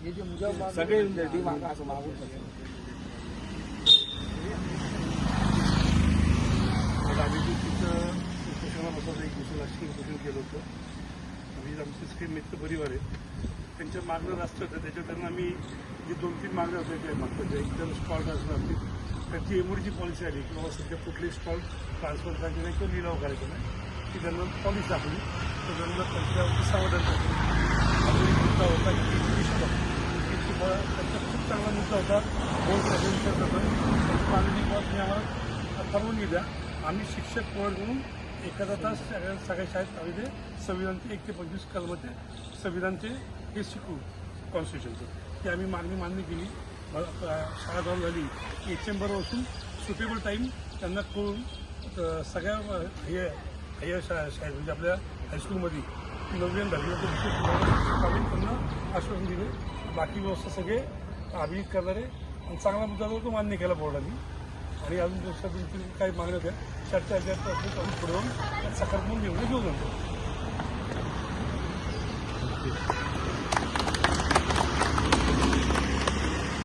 सगळे असं मागून आम्ही तिथं उपोषणाला बसवलं, एक दिवस राजकीय उपोषण केलं होतं. आम्ही आमचे सगळे मित्र परिवार आहेत, त्यांच्या मागणं रास्त होतं. त्याच्याकडनं आम्ही जे 2-3 मागण्या होत्या त्या मागतात, एकदम स्टॉल ट्रान्सफर असतील त्याची एमओडीची पॉलिसी आली की बाबा सध्या कुठलेही स्टॉल ट्रान्सफर करायचे नाही किंवा लिलाव करायचा नाही, ती त्यांना पॉलिसी दाखवली. तर त्यांना त्यांच्यावरती समाधान टाकलं. अजून एक मुद्दा होता की त्यांचा खूप चांगला मुद्दा होता. बोर्ड विचार करतो मागणी तुम्ही आम्हाला परवानगी द्या, आम्ही शिक्षक बोर्ड म्हणून एखादा तास सगळ्या शाळेत आम्ही ते संविधानचे 1 ते 25 कलमाचे संविधानचे हे शिकू कॉन्स्टिट्यूशनचं. ती आम्ही मागणी मान्य केली. शाळा चालू झाली की चेंबरपासून सुटेबल टाईम त्यांना कळून सगळ्या हे शाळेत म्हणजे आपल्या हायस्कूलमध्ये 9वी आणि 10वी आम्ही त्यांना आश्वासन दिले. बाकी व्यवस्था सगळे अभिजित करणारे आणि चांगला मुद्दा तो मान्य केला बोर्डाने. आणि अजून दुसऱ्या 2-3 काही मागण्या होत्या चर्चा आम्ही पुढे येऊन सकारात्मक निर्णय घेऊ नंतर.